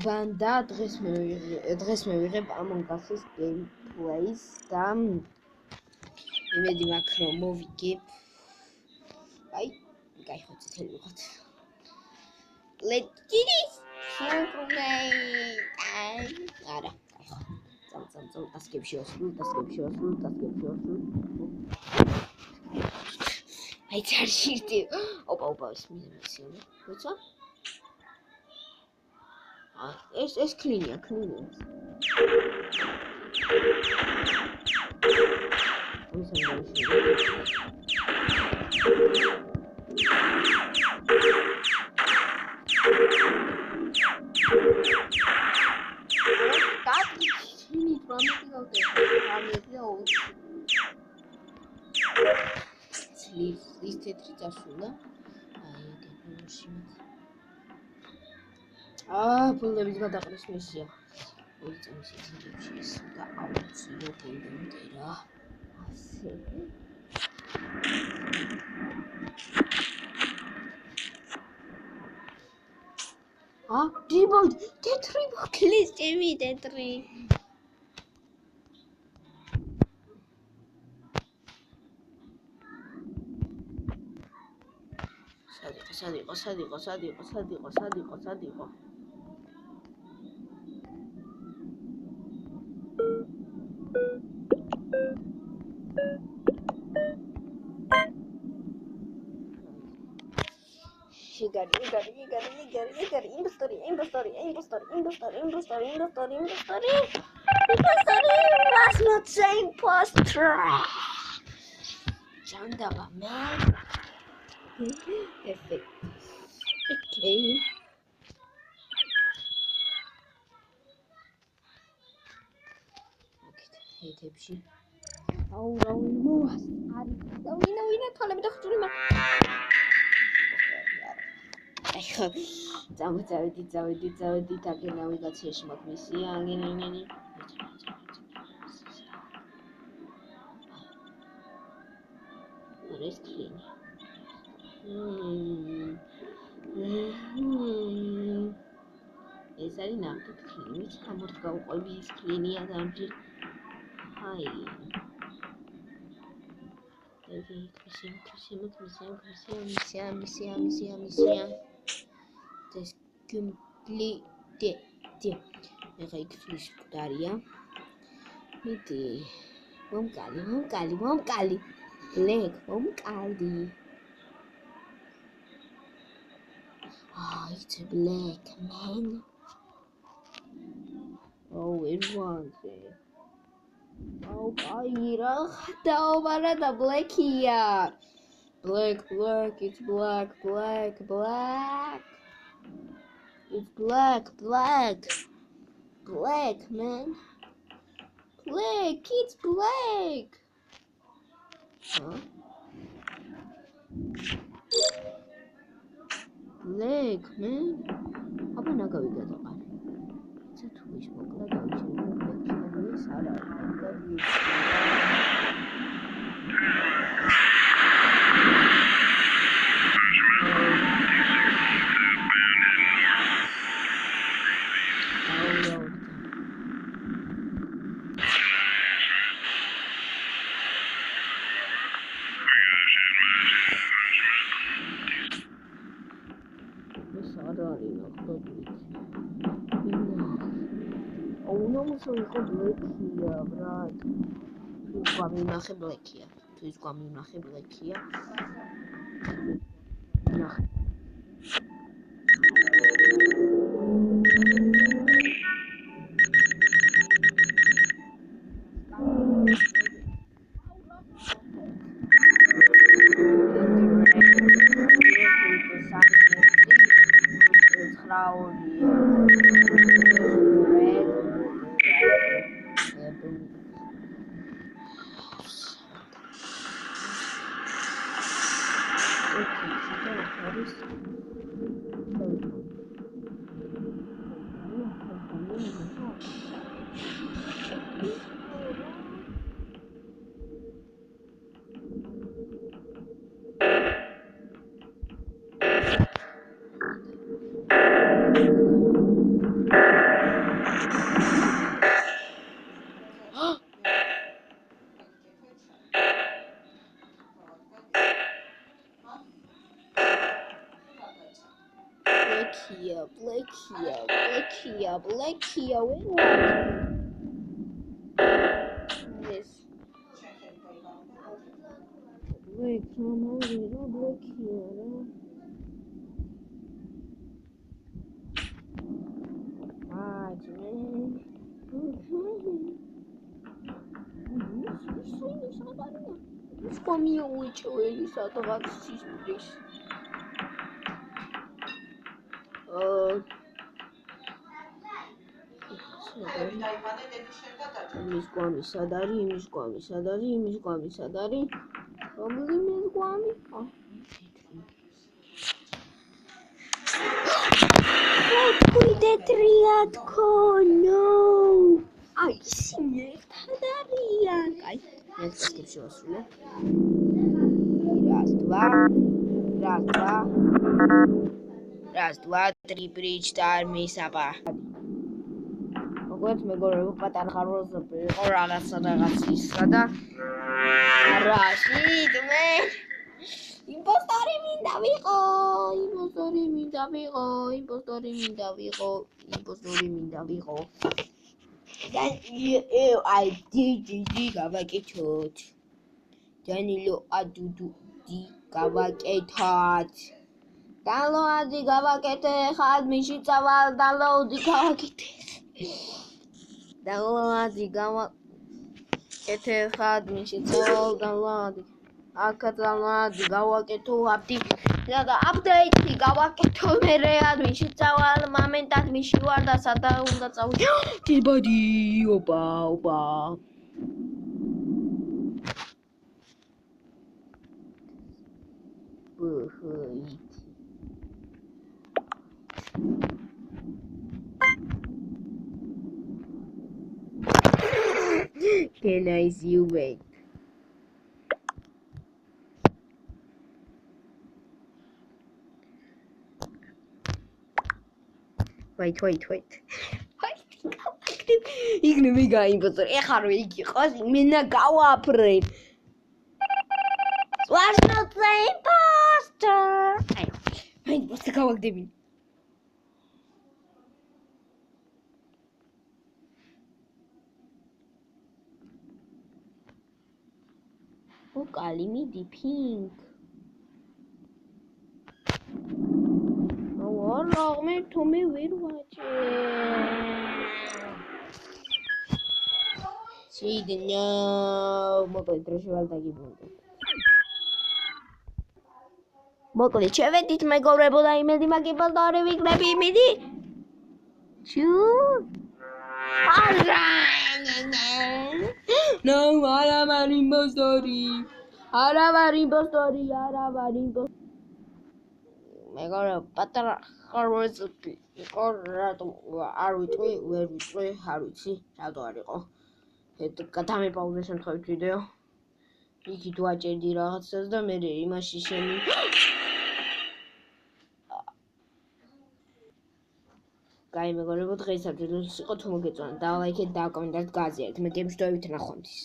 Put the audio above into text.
ბანდა დღეს მე ვიღებ Among Us-ის gameplays და იმედი მაქვს რომ მოვიგებ. აი, გაიხო წითელი ვიღოთ. Let's do this. არა, გაიხო. წამ დასკებში ვასრულე. აი წარშირდი. ოპა, ეს მისიონი. როცა? ეს კლინია. ის თეთრი წასულა. აი, გეფოში. ფულების გადაყრის მისია. მოიწამის ისინი ის და აუციო გოლდენტერა. ასე. დიბოლ თეთრი მოკლეს ჩემი თეთრი. სადიყო. Impostor. Was not say impostor. Jandaba man. Perfect. Okay. Hey, tepsi. Raus. Wina, თვალები და ხჭური მაგ. ეხა წავედი თაკი ნავიგაციაში მაგ მისია აგენი. ეს კლინი. ეს არის ნამდვილ კლინი, ამოთ გავყვები ის კლინია დამჯერ. აი. მისია. Das complete. ეხა იქ ფლის მკვდარია. მიდი. მომკალი. Black, მომკალი. It's a black man. Oh, everyone's there. Aira, daubara da blackia. Black, it's black. It's black. Black, man. Black, it's black. Huh? Black, man. Apa nak kau ikat tak? Satu wish mokla kau cakap black ni salah. So იყო ბლეკია, ბრატ. ის გამინახე ბლეკია. ნახე. ბლექია, ვერ ეს ბლექია რა. ის კომია უჩველი სადღაც სისტრის. იმის კვამი სად არის? იმის კვამი სად არის? იმის კვამი სად არის? რომლის კვამი? ოთხი თეთრია თქო, ნო. აი, ისინი ერთად არიან. აი, მე წესკებში ვასრულე. Раз, два, три, четыре, მისაბა. როგორც მეგობრებო, პატარა ხარვაზე იყო რაღაცა ისა და რაშიდ მე იმპოსტორი მინდა ვიყო. და აი დი გავაკეთოთ. დანილო ადუდი გავაკეთოთ. დალოადი გავაკეთე, ხად მიში წავალ დალოადი გავაკეთე. დალოადი გავაკეთე, ხად მიში წავალ დალოადი. აქაც დალოადი გავაკეთო, და აპდეიტი გავაკეთო, მერე ადმინში წავალ, მომენტად მიში ვარ და სადა უნდა წავიდე. ტიბადი, ოპა. Can I see you, mate? Wait. იქნე მე გაიმპოსტორ. ეხლა რო იქ იყოს, მენა გავაფრენ. Was not the imposter. აი, იმპოსტა გავაგდები. კალი მიდი pink. me tome ver watch. Sidnya მოკლედ დროშევალ დაგიბრუნდეთ. მოკლედ შევედით მეგობრებო და იმედი მაგი პოსტორი ვიქნები იმედი. No, არა ვარ იმპოსტორი. მეგობრებო პატარა ხარვაზე იყო რატომ არ ვიტყვი, ვერ ვიტყვი, არ ვიცი, რატო არ იყო. გადამეპაუზე შემთხვევით ვიდეო. იქით ვაჭერდი რაღაცას და მე იმაში კაი მეგობრებო დღეისათვის იყო თუ მოგეწონა და ლაიქეთ და კომენტარით გააზიარეთ. მე გემშვიდობით ნახვამდის.